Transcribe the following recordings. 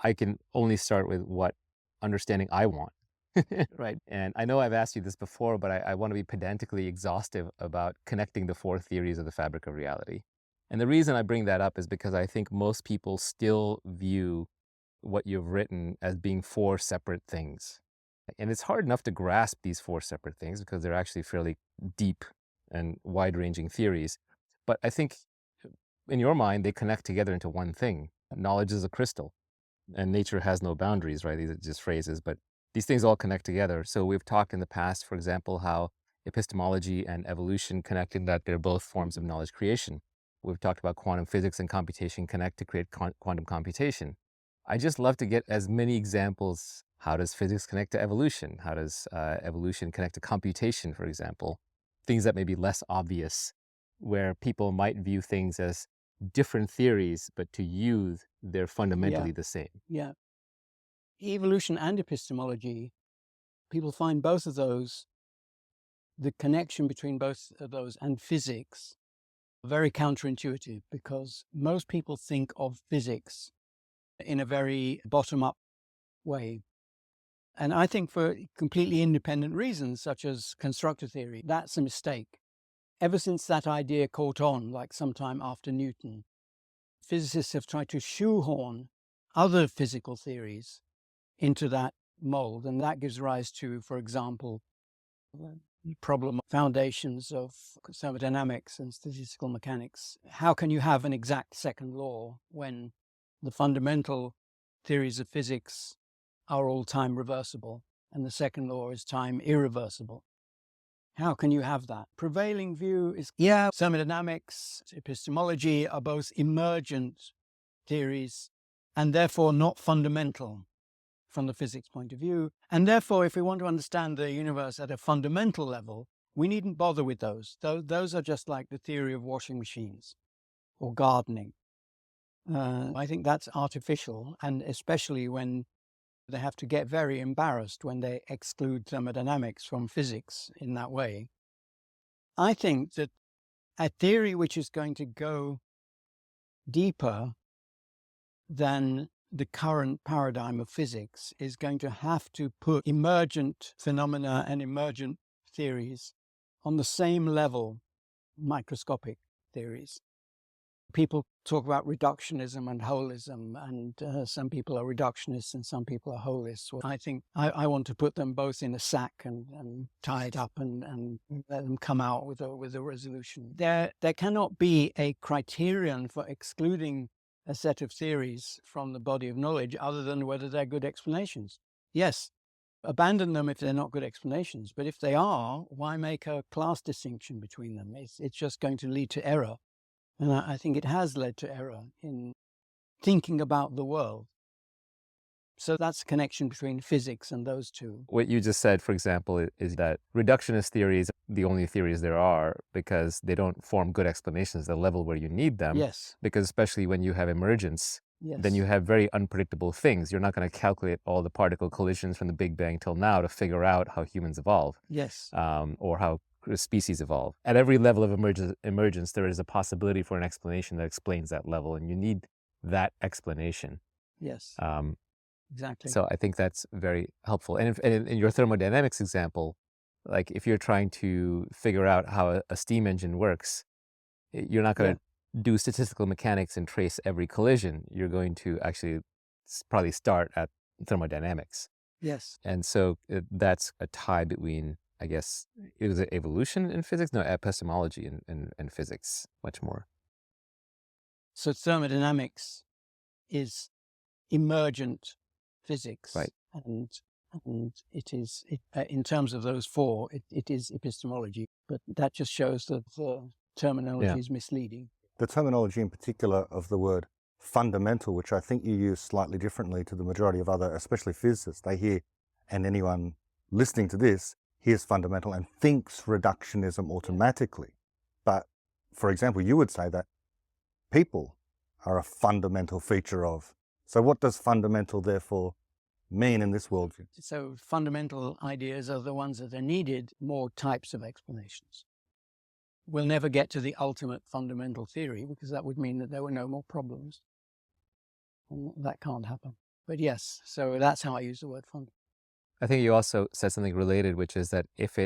I can only start with what understanding I want. Right. And I know I've asked you this before, but I want to be pedantically exhaustive about connecting the four theories of the fabric of reality. And the reason I bring that up is because I think most people still view what you've written as being four separate things. And it's hard enough to grasp these four separate things because they're actually fairly deep and wide ranging theories. But I think in your mind, they connect together into one thing. Knowledge is a crystal and nature has no boundaries, right? These are just phrases, but these things all connect together. So we've talked in the past, for example, how epistemology and evolution connect in that they're both forms of knowledge creation. We've talked about quantum physics and computation connect to create quantum computation. I just love to get as many examples. How does physics connect to evolution? How does evolution connect to computation, for example? Things that may be less obvious, where people might view things as different theories, but to you, they're Yeah, fundamentally the same. yeah. Evolution and epistemology, people find both of those, the connection between both of those and physics, very counterintuitive because most people think of physics in a very bottom up way. And I think for completely independent reasons, such as constructor theory, that's a mistake. Ever since that idea caught on, like sometime after Newton, physicists have tried to shoehorn other physical theories into that mold. And that gives rise to, for example, the problem of foundations of thermodynamics and statistical mechanics. How can you have an exact second law when the fundamental theories of physics are all time reversible and the second law is time irreversible? How can you have that? Prevailing view is, yeah, thermodynamics, epistemology are both emergent theories and therefore not fundamental from the physics point of view. And therefore, if we want to understand the universe at a fundamental level, we needn't bother with those. Those are just like the theory of washing machines or gardening. I think that's artificial, and especially when they have to get very embarrassed when they exclude thermodynamics from physics in that way. I think that a theory which is going to go deeper than the current paradigm of physics is going to have to put emergent phenomena and emergent theories on the same level, microscopic theories. People talk about reductionism and holism, and some people are reductionists and some people are holists. Well, I think I want to put them both in a sack and tie it up and let them come out with a resolution. There cannot be a criterion for excluding a set of theories from the body of knowledge other than whether they're good explanations. Yes, abandon them if they're not good explanations, but if they are, why make a class distinction between them? It's just going to lead to error. And I think it has led to error in thinking about the world. So that's a connection between physics and those two. What you just said, for example, is that reductionist theories are the only theories there are because they don't form good explanations at the level where you need them. Yes, Because especially when you have emergence, then you yes, have very unpredictable things. You're not going to calculate all the particle collisions from the Big Bang till now to figure out how humans evolve, yes, or how species evolve. At every level of emergence, there is a possibility for an explanation that explains that level, and you need that explanation. yes, Um, exactly. so I think that's very helpful. And in your thermodynamics example, like if you're trying to figure out how a steam engine works, you're not going Yeah, to do statistical mechanics and trace every collision. You're going to actually probably start at thermodynamics. yes. And so that's a tie between, I guess, it was evolution in physics? No, epistemology and physics, much more. So thermodynamics is emergent physics, Right. and in terms of those four, it is epistemology. But that just shows that the Yeah. terminology is misleading. The terminology in particular of the word fundamental, which I think you use slightly differently to the majority of other, especially physicists, they hear, and anyone listening to this hears fundamental and thinks reductionism automatically. But for example, you would say that people are a fundamental feature of. So what does fundamental therefore mean in this worldview? So fundamental ideas are the ones that are needed, more types of explanations. We'll never get to the ultimate fundamental theory because that would mean that there were no more problems. And that can't happen. But yes, so that's how I use the word fundamental. I think you also said something related, which is that if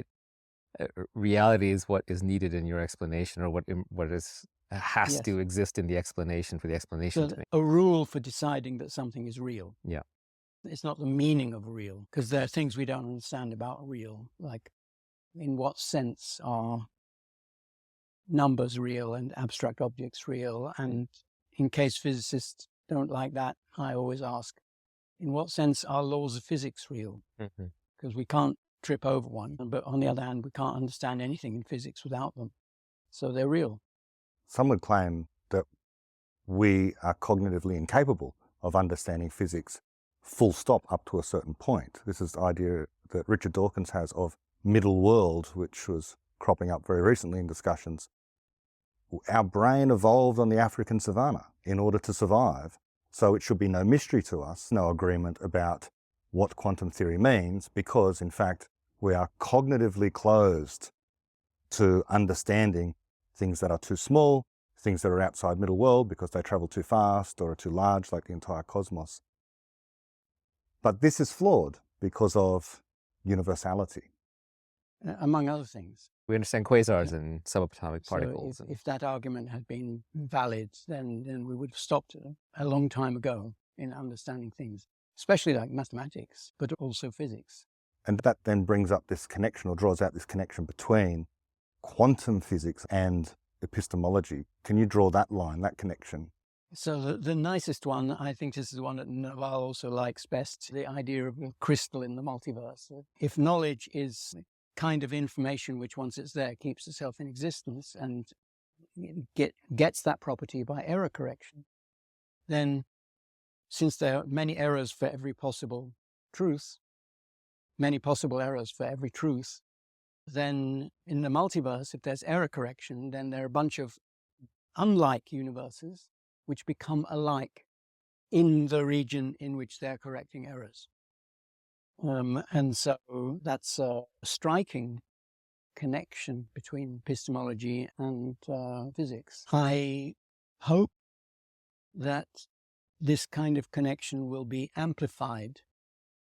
reality is what is needed in your explanation, or what has Yes. to exist in the explanation for the explanation So to make. a rule for deciding that something is real. Yeah. It's not the meaning of real, because there are things we don't understand about real, like in what sense are numbers real and abstract objects real? And in case physicists don't like that, I always ask, in what sense are laws of physics real? Mhm. Because we can't trip over one, but on the other hand, we can't understand anything in physics without them. So they're real. Some would claim that we are cognitively incapable of understanding physics full stop up to a certain point. This is the idea that Richard Dawkins has of middle world, which was cropping up very recently in discussions. Our brain evolved on the African savannah in order to survive, so it should be no mystery to us, no agreement about what quantum theory means, because in fact we are cognitively closed to understanding things that are too small, things that are outside middle world because they travel too fast or are too large, like the entire cosmos. But this is flawed because of universality. Among other things. We understand quasars and subatomic particles. So if that argument had been valid, then we would have stopped a long time ago in understanding things, especially like mathematics, but also physics. And that then brings up this connection, or draws out this connection between quantum physics and epistemology. Can you draw that line, that connection? So the nicest one, I think this is the one that Naval also likes best, the idea of a crystal in the multiverse. If knowledge is kind of information which, once it's there, keeps itself in existence and gets that property by error correction, then since there are many errors for every possible truth, many possible errors for every truth, then in the multiverse, if there's error correction, then there are a bunch of unlike universes which become alike in the region in which they're correcting errors. And so that's a striking connection between epistemology and physics. I hope that this kind of connection will be amplified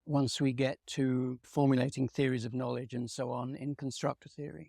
once we get to formulating theories of knowledge and so on in constructor theory.